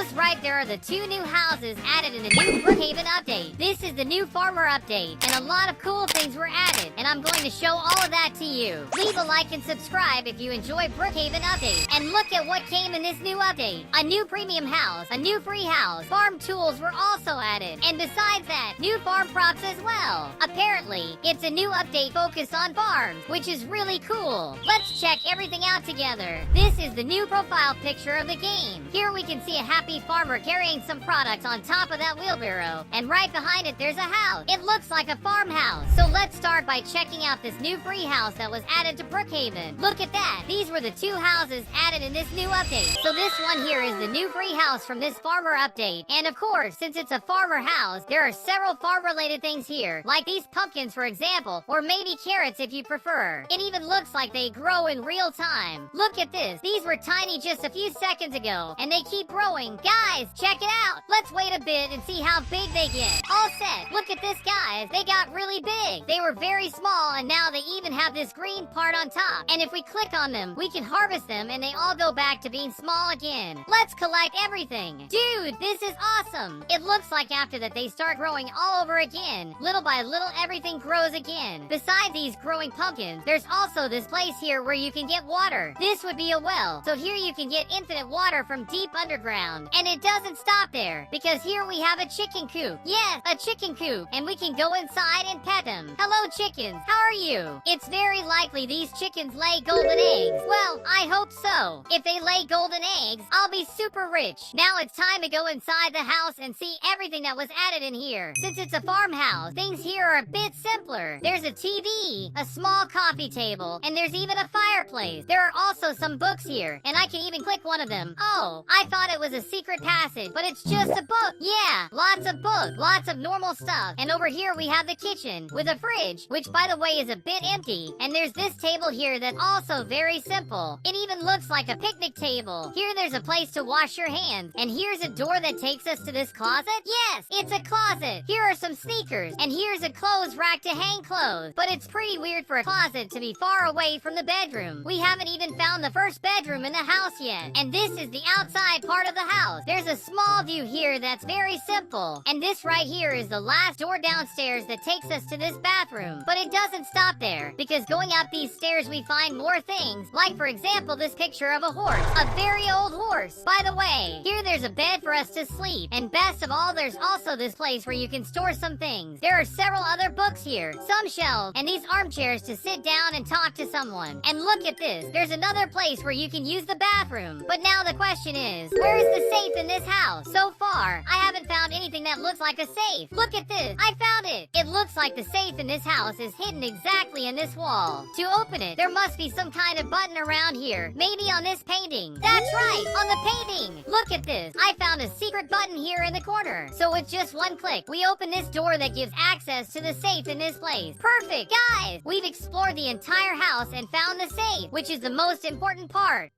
Most right, there are the 2 new houses added in the new Brookhaven update. This is the new farmer update, and a lot of cool things were added, and I'm going to show all of that to you. Leave a like and subscribe if you enjoy Brookhaven update. And look at what came in this new update. A new premium house, a new free house, farm tools were also added, and besides that, new farm props as well. Apparently, it's a new update focused on farms, which is really cool. Let's check everything out together. This is the new profile picture of the game. Here we can see a happy farmer carrying some products on top of that wheelbarrow, and right behind it there's a house. It looks like a farmhouse. So let's start by checking out this new free house that was added to Brookhaven. Look at that. These were the 2 houses added in this new update. So this one here is the new free house from this farmer update. And of course, since it's a farmer house, there are several farm related things here, like these pumpkins for example, or maybe carrots if you prefer. It even looks like they grow in real time. Look at this. These were tiny just a few seconds ago, and they keep growing. Guys, check it out. Let's wait a bit and see how big they get. All set. Look at this, guys. They got really big. They were very small, and now they even have this green part on top. And if we click on them, we can harvest them, and they all go back to being small again. Let's collect everything. Dude, this is awesome. It looks like after that they start growing all over again. Little by little, everything grows again. Besides these growing pumpkins, there's also this place here where you can get water. This would be a well. So here you can get infinite water from deep underground. And it doesn't stop there, because here we have a chicken coop. Yes, a chicken coop. And we can go inside and pet them. Hello, chickens. How are you? It's very likely these chickens lay golden eggs. Well, I hope so. If they lay golden eggs, I'll be super rich. Now it's time to go inside the house and see everything that was added in here. Since it's a farmhouse, things here are a bit simpler. There's a TV, a small coffee table, and there's even a fireplace. There are also some books here, and I can even click one of them. Oh, I thought it was a secret passage, but it's just a book. Yeah, lots of books, lots of normal stuff. And over here we have the kitchen with a fridge, which by the way is a bit empty. And there's this table here that's also very simple. It even looks like a picnic table. Here there's a place to wash your hands, and here's a door that takes us to this closet. Yes, it's a closet. Here are some sneakers, and here's a clothes rack to hang clothes. But it's pretty weird for a closet to be far away from the bedroom. We haven't even found the first bedroom in the house yet. And this is the outside part of the house. There's a small view here that's very simple. And this right here is the last door downstairs that takes us to this bathroom. But it doesn't stop there, because going up these stairs we find more things, like for example this picture of a horse, a very old horse. By the way, here there's a bed for us to sleep, and best of all, there's also this place where you can store some things. There are several other books here, some shelves, and these armchairs to sit down and talk to someone. And look at this, there's another place where you can use the bathroom. But now the question is, where is the safe in this house? So far, I haven't found anything that looks like a safe. Look at this, I found it. It looks like the safe in this house is hidden exactly in this wall. To open it, there must be some kind of button around here, maybe on this painting. That's right, on the painting. Look at this, I found a secret button here in the corner. So with just one click, we open this door that gives access to the safe in this place. Perfect, guys! We've explored the entire house and found the safe, which is the most important part.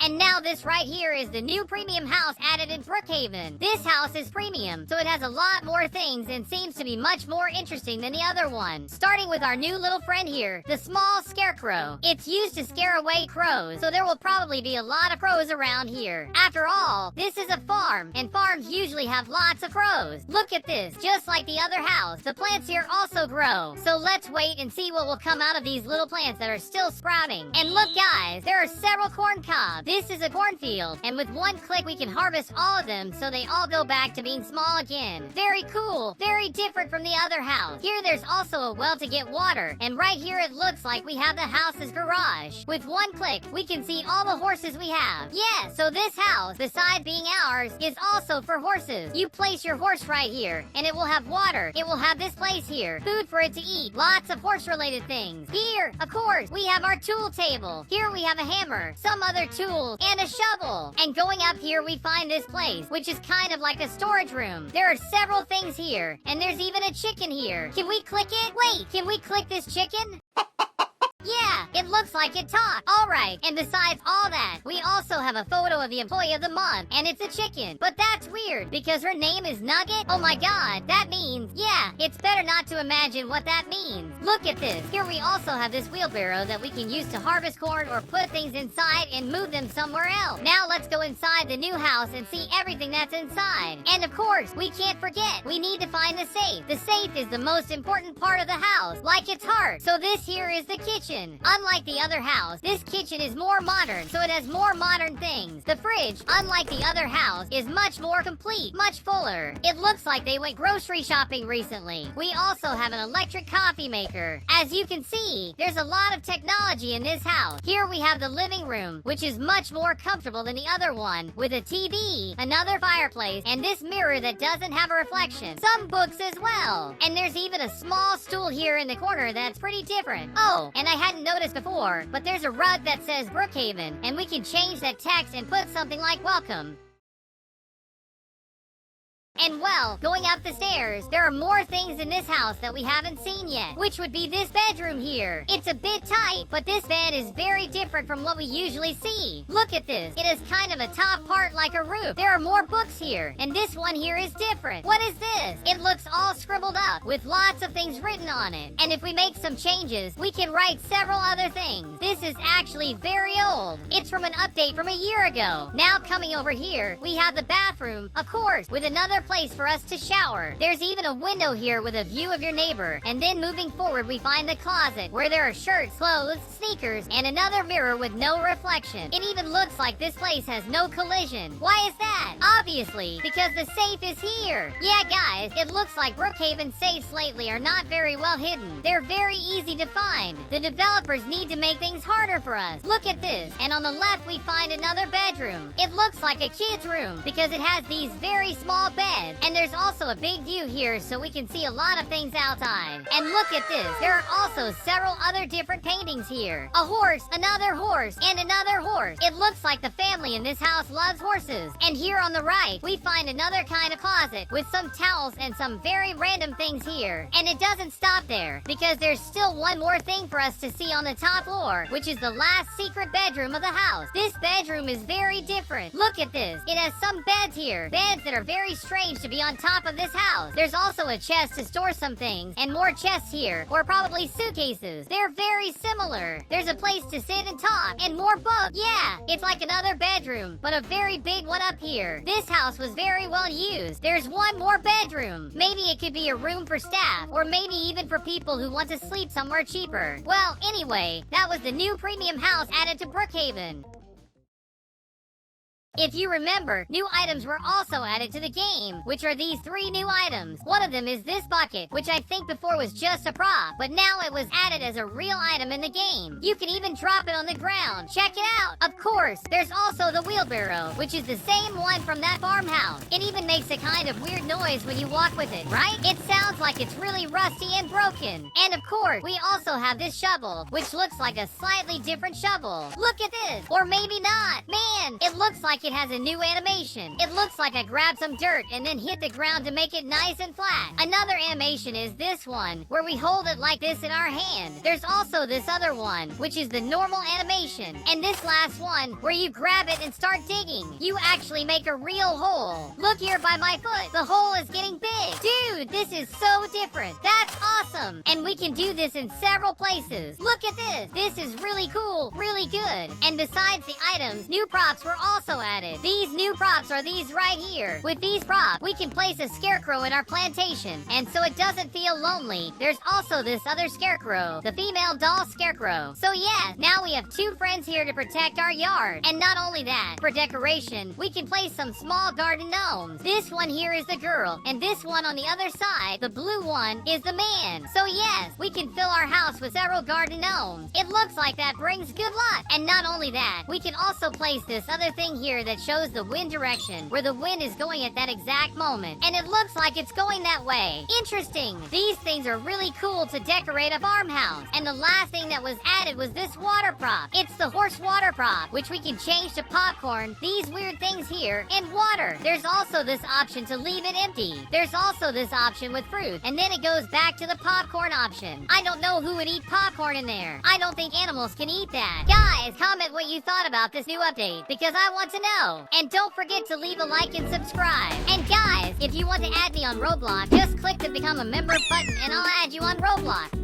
And now this right here is the new premium house added in Brookhaven. This house is premium, so it has a lot more things and seems to be much more interesting than the other one. Starting with our new little friend here, the small scarecrow. It's used to scare away crows, so there will probably be a lot of crows around here. After all, this is a farm, and farms usually have lots of crows. Look at this, just like the other house, the plants here also grow. So let's wait and see what will come out of these little plants that are still sprouting. And look guys, there are several corn cobs. This is a cornfield, and with one click we can harvest all of them so they all go back to being small again. Very cool, very different from the other house. Here there's also a well to get water, and right here it looks like we have the house's garage. With one click, we can see all the horses we have. Yeah, so this house, besides being ours, is also for horses. You place your horse right here, and it will have water. It will have this place here, food for it to eat, lots of horse-related things. Here, of course, we have our tool table. Here we have a hammer, some other tools, and a shovel. And going up here, we find this place, which is kind of like a storage room. There are several things here, and there's even a chicken here. Can we click it? Wait, can we click this chicken? Yeah, it looks like it talked. Alright, and besides all that, we also also have a photo of the employee of the month, and it's a chicken. But that's weird, because her name is Nugget. Oh my god, that means, yeah, it's better not to imagine what that means. Look at this. Here we also have this wheelbarrow that we can use to harvest corn or put things inside and move them somewhere else. Now let's go inside the new house and see everything that's inside. And of course, we can't forget, we need to find the safe. The safe is the most important part of the house, like its heart. So this here is the kitchen. Unlike the other house, this kitchen is more modern, so it has more modern things. The fridge, unlike the other house, is much more complete, much fuller. It looks like they went grocery shopping recently. We also have an electric coffee maker. As you can see, there's a lot of technology in this house. Here we have the living room, which is much more comfortable than the other one, with a TV, another fireplace, and this mirror that doesn't have a reflection. Some books as well. And there's even a small stool here in the corner that's pretty different. Oh, and I hadn't noticed before, but there's a rug that says Brookhaven, and we can change that text and put something like welcome. And well, going up the stairs, there are more things in this house that we haven't seen yet, which would be this bedroom here. It's a bit tight, but this bed is very different from what we usually see. Look at this. It has kind of a top part like a roof. There are more books here, and this one here is different. What is this? It looks all scribbled up with lots of things written on it. And if we make some changes, we can write several other things. This is actually very old. It's from an update from a year ago. Now coming over here, we have the bathroom, of course, with another place for us to shower. There's even a window here with a view of your neighbor. And then moving forward, we find the closet where there are shirts, clothes, sneakers, and another mirror with no reflection. It even looks like this place has no collision. Why is that? Obviously, because the safe is here. Yeah, guys, it looks like Brookhaven safes lately are not very well hidden. They're very easy to find. The developers need to make things harder for us. Look at this. And on the left, we find another bedroom. It looks like a kid's room because it has these very small beds. And there's also a big view here so we can see a lot of things outside. And look at this. There are also several other different paintings here. A horse, another horse, and another horse. It looks like the family in this house loves horses. And here on the right, we find another kind of closet with some towels and some very random things here. And it doesn't stop there because there's still one more thing for us to see on the top floor, which is the last secret bedroom of the house. This bedroom is very different. Look at this. It has some beds here. Beds that are very strange to be on top of this house. There's also a chest to store some things, and more chests here, or probably suitcases. They're very similar. There's a place to sit and talk, and more books. Yeah, it's like another bedroom, but a very big one up here. This house was very well used. There's one more bedroom. Maybe it could be a room for staff, or maybe even for people who want to sleep somewhere cheaper. Well, anyway, that was the new premium house added to Brookhaven. If you remember, new items were also added to the game, which are these 3 new items. One of them is this bucket, which I think before was just a prop, but now it was added as a real item in the game. You can even drop it on the ground. Check it out! Of course, there's also the wheelbarrow, which is the same one from that farmhouse. It even makes a kind of weird noise when you walk with it, right? It sounds like it's really rusty and broken. And of course, we also have this shovel, which looks like a slightly different shovel. Look at this! Or maybe not! Man, it looks like it has a new animation. It looks like I grabbed some dirt and then hit the ground to make it nice and flat. Another animation is this one, where we hold it like this in our hand. There's also this other one, which is the normal animation. And this last one, where you grab it and start digging. You actually make a real hole. Look here by my foot. The hole is getting big. Dude, this is so different. That's awesome. And we can do this in several places. Look at this. This is really cool, really good. And besides the items, new props were also added. These new props are these right here. With these props, we can place a scarecrow in our plantation, and so it doesn't feel lonely. There's also this other scarecrow, the female doll scarecrow. So yeah, now we have 2 friends here to protect our yard. And not only that, for decoration, we can place some small garden gnomes. This one here is the girl, and this one on the other side, the blue one, is the man. So yes, we can fill our house with several garden gnomes. It looks like that brings good luck. And not only that, we can also place this other thing here that shows the wind direction, where the wind is going at that exact moment. And it looks like it's going that way. Interesting. These things are really cool to decorate a farmhouse. And the last thing that was added was this water prop. It's the horse water prop, which we can change to popcorn, these weird things here, and water. There's also this option to leave it empty. There's also this option with fruit, and then it goes back to the popcorn option. I don't know who would eat popcorn in there. I don't think animals can eat that. Guys, comment what you thought about this new update, because I want to know. And don't forget to leave a like and subscribe. And guys, if you want to add me on Roblox, just click the become a member button and I'll add you on Roblox.